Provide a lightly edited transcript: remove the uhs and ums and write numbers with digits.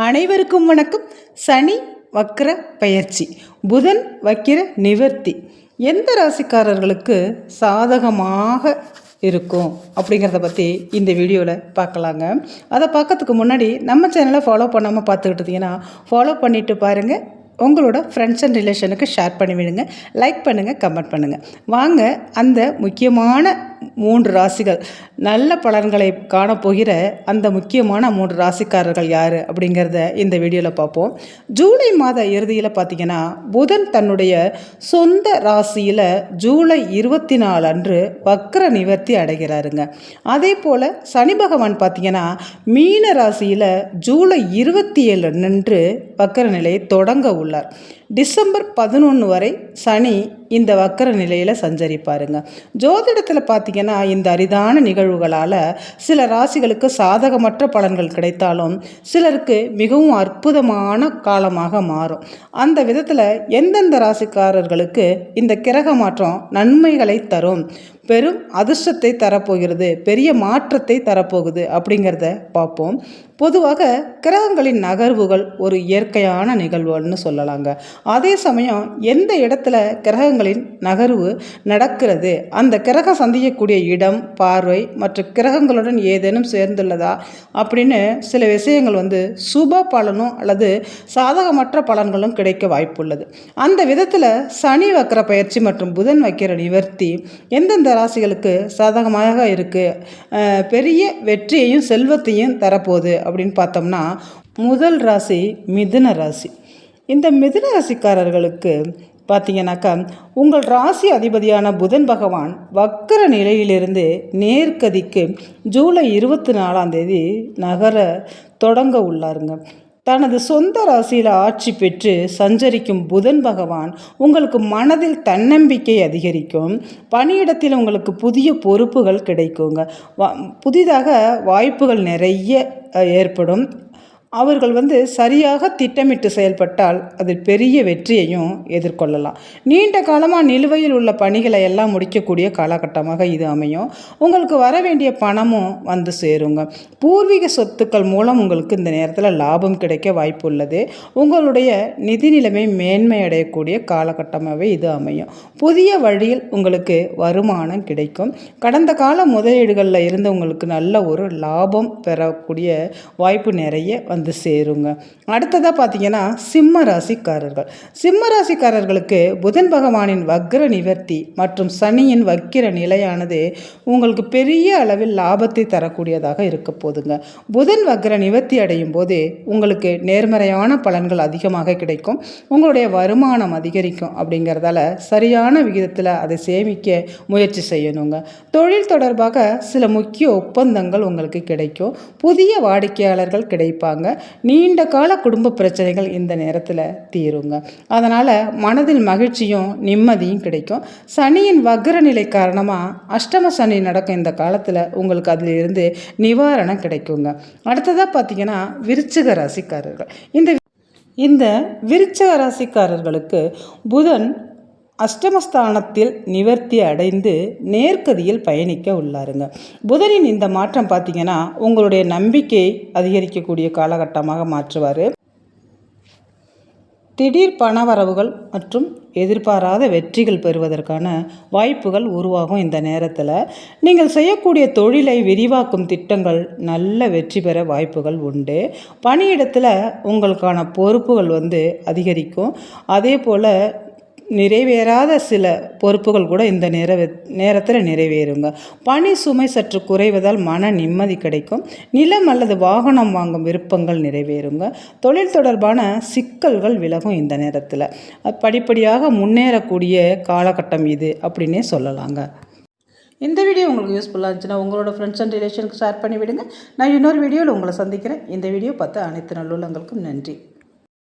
அனைவருக்கும் வணக்கம். சனி வக்ர பயிற்சி, புதன் வக்கிர நிவர்த்தி எந்த ராசிக்காரர்களுக்கு சாதகமாக இருக்கும் அப்படிங்கிறத பற்றி இந்த வீடியோவில் பார்க்கலாங்க. அதை பார்க்கறதுக்கு முன்னாடி நம்ம சேனலை ஃபாலோ பண்ணாமல் பார்த்துக்கிட்டு இருந்தீங்கன்னா ஃபாலோ பண்ணிவிட்டு பாருங்கள். உங்களோட ஃப்ரெண்ட்ஸ் அண்ட் ரிலேஷனுக்கு ஷேர் பண்ணி விடுங்க. லைக் பண்ணுங்கள், கமெண்ட் பண்ணுங்கள். வாங்க அந்த முக்கியமான 3 ராசிகள், நல்ல பலன்களை காணப்போகிற அந்த முக்கியமான 3 ராசிக்காரர்கள் யார் அப்படிங்கிறத இந்த வீடியோவில் பார்ப்போம். ஜூலை மாத இறுதியில் பார்த்திங்கன்னா புதன் தன்னுடைய சொந்த ராசியில் ஜூலை 24 அன்று வக்ர நிவர்த்தி அடைகிறாருங்க. அதே போல் சனி பகவான் பார்த்திங்கன்னா மீன ராசியில் ஜூலை 27 அன்று வக்ர நிலையை தொடங்க உள்ளார். டிசம்பர் 11 வரை சனி இந்த வக்கர நிலையில் சஞ்சரிப்பாருங்க. ஜோதிடத்தில் பார்த்திங்கன்னா இந்த அரிதான நிகழ்வுகளால் சில ராசிகளுக்கு சாதகமற்ற பலன்கள் கிடைத்தாலும் சிலருக்கு மிகவும் அற்புதமான காலமாக மாறும். அந்த விதத்தில் எந்தெந்த ராசிக்காரர்களுக்கு இந்த கிரக மாற்றம் நன்மைகளை தரும், பெரும் அதிர்ஷ்டத்தை தரப்போகிறது, பெரிய மாற்றத்தை தரப்போகுது அப்படிங்கிறத பார்ப்போம். பொதுவாக கிரகங்களின் நகர்வுகள் ஒரு இயற்கையான நிகழ்வுன்னு சொல்லலாங்க. அதே சமயம் எந்த இடத்துல கிரகங்களின் நகர்வு நடக்கிறது, அந்த கிரகம் சந்திக்கக்கூடிய இடம், பார்வை மற்ற கிரகங்களுடன் ஏதேனும் சேர்ந்துள்ளதா அப்படின்னு சில விஷயங்கள் சுப பலனும் அல்லது சாதகமற்ற பலன்களும் கிடைக்க வாய்ப்புள்ளது. அந்த விதத்தில் சனி வக்ர பயிற்சி மற்றும் புதன் வக்கிர நிவர்த்தி எந்தெந்த ராசிகளுக்கு சாதகமாக இருக்குது, பெரிய வெற்றியையும் செல்வத்தையும் தரப்போகுது அப்படின்னு பார்த்தோம்னா, முதல் ராசி மிதுன ராசி. இந்த மிதுன ராசிக்காரர்களுக்கு பார்த்தீங்கன்னாக்கா உங்கள் ராசி அதிபதியான புதன் பகவான் வக்கர நிலையிலிருந்து நேர்கதிக்கு ஜூலை 24 நகர தொடங்க உள்ளாருங்க. தனது சொந்த ராசியில் ஆட்சி பெற்று சஞ்சரிக்கும் புதன் பகவான் உங்களுக்கு மனதில் தன்னம்பிக்கை அதிகரிக்கும். பணியிடத்தில் உங்களுக்கு புதிய பொறுப்புகள் கிடைக்குங்க. புதிதாக வாய்ப்புகள் நிறைய ஏற்படும். அவர்கள் சரியாக திட்டமிட்டு செயல்பட்டால் அதில் பெரிய வெற்றியையும் எதிர்கொள்ளலாம். நீண்ட காலமாக நிலுவையில் உள்ள பணிகளை எல்லாம் முடிக்கக்கூடிய காலகட்டமாக இது அமையும். உங்களுக்கு வர வேண்டிய பணமும் சேருங்க. பூர்வீக சொத்துக்கள் மூலம் உங்களுக்கு இந்த நேரத்தில் லாபம் கிடைக்க வாய்ப்பு உள்ளது. உங்களுடைய நிதி நிலைமை மேன்மை அடையக்கூடிய காலகட்டமாகவே இது அமையும். புதிய வழியில் உங்களுக்கு வருமானம் கிடைக்கும். கடந்த கால முதலீடுகளில் இருந்து உங்களுக்கு நல்ல ஒரு லாபம் பெறக்கூடிய வாய்ப்பு நிறைய சேருங்க. அடுத்ததாக பார்த்தீங்கன்னா சிம்ம ராசிக்காரர்கள். சிம்ம ராசிக்காரர்களுக்கு புதன் பகவானின் வக்ர நிவர்த்தி மற்றும் சனியின் வக்கிர நிலையானது உங்களுக்கு பெரிய அளவில் லாபத்தை தரக்கூடியதாக இருக்க போதுங்க. புதன் வக்ர நிவர்த்தி அடையும் போது உங்களுக்கு நேர்மறையான பலன்கள் அதிகமாக கிடைக்கும். உங்களுடைய வருமானம் அதிகரிக்கும். அப்படிங்கிறதால சரியான விகிதத்தில் அதை சேமிக்க முயற்சி செய்யணுங்க. தொழில் தொடர்பாக சில முக்கிய ஒப்பந்தங்கள் உங்களுக்கு கிடைக்கும். புதிய வாடிக்கையாளர்கள் கிடைப்பாங்க. நீண்ட கால குடும்ப பிரச்சனைகள் இந்த நேரத்தில் தீருங்க. அதனால் மனதில் மகிழ்ச்சியும் நிம்மதியும் கிடைக்கும். சனியின் வக்ர நிலை காரணமாக அஷ்டம சனி நடக்கும் இந்த காலத்தில் உங்களுக்கு அதிலிருந்து நிவாரணம் கிடைக்குங்க. அடுத்ததாக பார்த்தீங்கன்னா விருச்சிக ராசிக்காரர்கள். இந்த விருச்சிக ராசிக்காரர்களுக்கு புதன் அஷ்டமஸ்தானத்தில் நிவர்த்தி அடைந்து நேர்கதியில் பயணிக்க உள்ளாருங்க. புதனின் இந்த மாற்றம் பார்த்திங்கன்னா உங்களுடைய நம்பிக்கையை அதிகரிக்கக்கூடிய காலகட்டமாக மாற்றுவார். திடீர் பணவரவுகள் மற்றும் எதிர்பாராத வெற்றிகள் பெறுவதற்கான வாய்ப்புகள் உருவாகும். இந்த நேரத்தில் நீங்கள் செய்யக்கூடிய தொழிலை விரிவாக்கும் திட்டங்கள் நல்ல வெற்றி பெற வாய்ப்புகள் உண்டு. பணியிடத்தில் உங்களுக்கான பொறுப்புகள் அதிகரிக்கும். அதே போல் நிறைவேறாத சில பொறுப்புகள் கூட இந்த நேரத்தில் நிறைவேறுங்க. பணி சுமை சற்று குறைவதால் மன நிம்மதி கிடைக்கும். நிலம் அல்லது வாகனம் வாங்கும் விருப்பங்கள் நிறைவேறுங்க. தொழில் தொடர்பான சிக்கல்கள் விலகும். இந்த நேரத்தில் படிப்படியாக முன்னேறக்கூடிய காலகட்டம் இது அப்படின்னே சொல்லலாங்க. இந்த வீடியோ உங்களுக்கு யூஸ்ஃபுல்லாக இருந்துச்சுன்னா உங்களோட ஃப்ரெண்ட்ஸ் அண்ட் ரிலேஷனுக்கு ஷேர் பண்ணி விடுங்க. நான் இன்னொரு வீடியோவில் உங்களை சந்திக்கிறேன். இந்த வீடியோ பார்த்த அனைத்து நல்லுள்ளங்களுக்கும் நன்றி.